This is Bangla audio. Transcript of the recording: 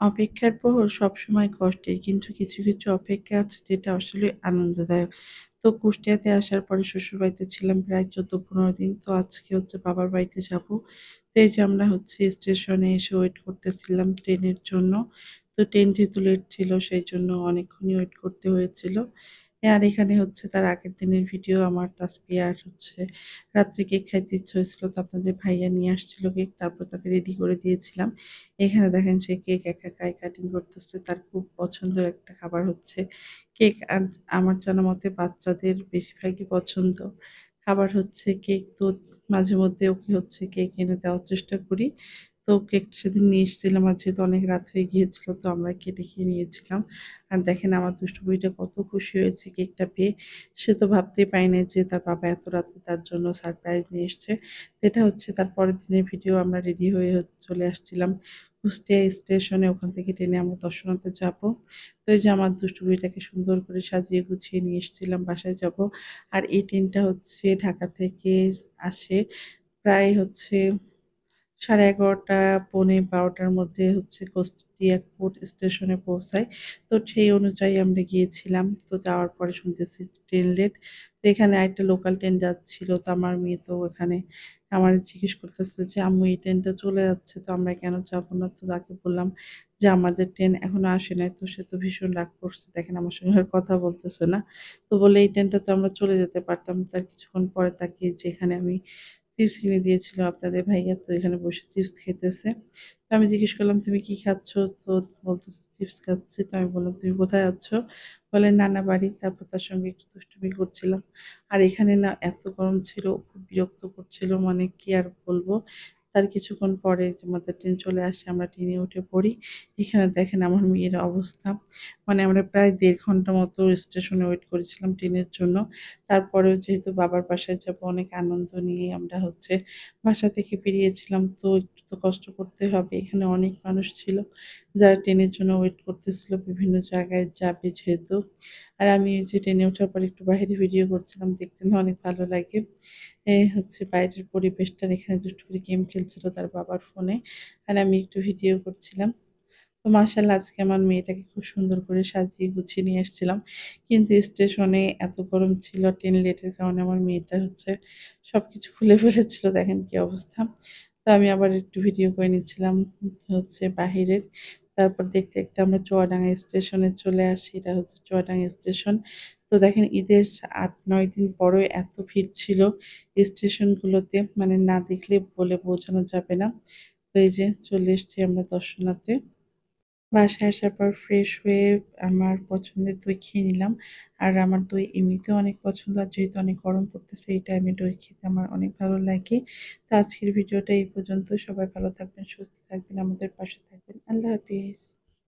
অপেক্ষার প্রহর সবসময় কষ্টের, কিন্তু কিছু অপেক্ষা আছে যেটা আসলে আনন্দদায়ক। তো কুষ্টিয়াতে আসার পরে শ্বশুরবাড়িতে ছিলাম প্রায় ১৪-১৫ দিন। তো আজকে হচ্ছে বাবার বাড়িতে যাবো। তো এই যে আমরা হচ্ছে স্টেশনে এসে ওয়েট করতেছিলাম ট্রেনের জন্য। তো ট্রেন যেহেতু লেট ছিল সেইজন্য অনেকক্ষণই ওয়েট করতে হয়েছিল। আর এখানে হচ্ছে তার আগের দিনের ভিডিও আমার তাসপিয়ার হচ্ছে রাত্রে কেক খাইতে ইচ্ছে হয়েছিল, তো আপনাদের ভাইয়া নিয়ে আসছিল কেক। তারপর তাকে রেডি করে দিয়েছিলাম। এখানে দেখেন সে কেক একা একাই কাটিং করতেছে। তার খুব পছন্দের একটা খাবার হচ্ছে কেক। আর আমার জানা মতে বাচ্চাদের বেশিরভাগই পছন্দ খাবার হচ্ছে কেক। তো মাঝে মধ্যে ওকে হচ্ছে কেক এনে দেওয়ার চেষ্টা করি। তো কেকটা সেদিন নিয়ে এসেছিলাম আর যেহেতু অনেক রাত হয়ে গিয়েছিল তো আমরা কেটে খেয়ে নিয়েছিলাম। আর দেখেন আমার দুষ্টু বুড়িটা কত খুশি হয়েছে কেকটা পেয়ে। সে তো ভাবতেই পারেনি যে তার বাবা এত রাতে তার জন্য সারপ্রাইজ নিয়ে এসছে। এটা হচ্ছে তার পরের দিনের ভিডিও। আমরা রেডি হয়ে চলে আসছিলাম কুষ্টিয়া স্টেশনে। ওখান থেকে ট্রেনে আমরা দর্শনাতে যাবো। তো এই যে আমার দুষ্টু বুড়িটাকে সুন্দর করে সাজিয়ে গুছিয়ে নিয়ে এসেছিলাম বাসায় যাবো। আর এই ট্রেনটা হচ্ছে ঢাকা থেকে আসে প্রায় হচ্ছে 11:30 পৌনে 12টার মধ্যে হচ্ছে কুষ্টিয়া কোর্ট স্টেশনে পৌঁছায়। তো সেই অনুযায়ী আমরা গিয়েছিলাম। তো যাওয়ার পরে শুনতেছি ট্রেন লেট। তো এখানে আরেকটা লোকাল ট্রেন যাচ্ছিল। তো আমার মেয়ে তো এখানে আমারে জিজ্ঞেস করতেছে যে, "আম্মু এই ট্রেনটা চলে যাচ্ছে তো আমরা কেন যাবো না?" তো তাকে বললাম যে, "আমাদের ট্রেন এখনো আসে নাই।" তো সে তো ভীষণ রাগ করছে। দেখেন আমার সঙ্গে আর কথা বলতেছে না। তো বললে, "এই ট্রেনটা তো আমরা চলে যেতে পারতাম।" তার কিছুক্ষণ পরে তাকিয়ে যেখানে আমি চিপস কিনে দিয়েছিল আপনাদের ভাইয়া, তো এখানে বসে চিপস খেতেছে। তো আমি জিজ্ঞেস করলাম, "তুমি কি খাচ্ছ?" তো বলতেছে, "চিপস খাচ্ছি।" তো আমি বললাম, "তুমি কোথায় যাচ্ছ?" বলে, "নানা বাড়ি।" তারপর তার সঙ্গে একটু দুষ্টুমি করছিলাম। আর এখানে না এত গরম ছিল, খুব বিরক্ত করছিল, মানে কি আর বলবো। তার কিছুক্ষণ পরে যে আমাদের ট্রেন চলে আসে, আমরা ট্রেনে উঠে পড়ি। এখানে দেখেন আমার মেয়ের অবস্থা। মানে আমরা প্রায় ১.৫ ঘন্টা মতো স্টেশনে ওয়েট করেছিলাম ট্রেনের জন্য। তারপরেও যেহেতু বাবার বাসায় যাবো অনেক আনন্দ নিয়ে আমরা হচ্ছে বাসা থেকে বেরিয়েছিলাম। তো একটু তো কষ্ট করতে হবে। এখানে অনেক মানুষ ছিল যারা ট্রেনের জন্য ওয়েট করতেছিল, বিভিন্ন জায়গায় যাবে যেহেতু। আর আমি ওই যে ট্রেনে ওঠার পর একটু বাহিরে ভিডিও করছিলাম, দেখতে না অনেক ভালো লাগে। হচ্ছে বাইরের পরিবেশটা। এখানে দুষ্টু করে গেম খেলছিল তার বাবার ফোনে। আর আমি একটু ভিডিও করছিলাম। তো মাশাআল্লাহ আজকে আমার মেয়েটাকে খুব সুন্দর করে সাজিয়ে গুছিয়ে নিয়ে আসছিলাম। কিন্তু স্টেশনে এত গরম ছিল, ট্রেন লেটের কারণে আমার মেয়েটা হচ্ছে সবকিছু খুলে ফেলেছিল। দেখেন কি অবস্থা। তো আমি আবার একটু ভিডিও করে নিচ্ছিলাম হচ্ছে বাহিরের। তারপর দেখতে আমরা চুয়াডাঙ্গা স্টেশনে চলে আসি। এটা হচ্ছে চুয়াডাঙ্গা স্টেশন। তো দেখেন ঈদের ৮-৯ দিন পরেও এত ভিড় ছিল স্টেশনগুলোতে, মানে না দেখলে বলে বোঝানো যাবে না। তো এই যে চলে এসছি আমরা দর্শনাতে। বাসায় আসার পর ফ্রেশ হয়ে আমার পছন্দের দই খেয়ে নিলাম। আর আমার দই এমনিতেও অনেক পছন্দ। আর যেহেতু অনেক গরম পড়তেছে এই টাইমে দই খেতে আমার অনেক ভালো লাগে। তো আজকের ভিডিওটা এই পর্যন্ত। সবাই ভালো থাকবেন, সুস্থ থাকবেন, আমাদের পাশে থাকবেন। আল্লাহ হাফিজ।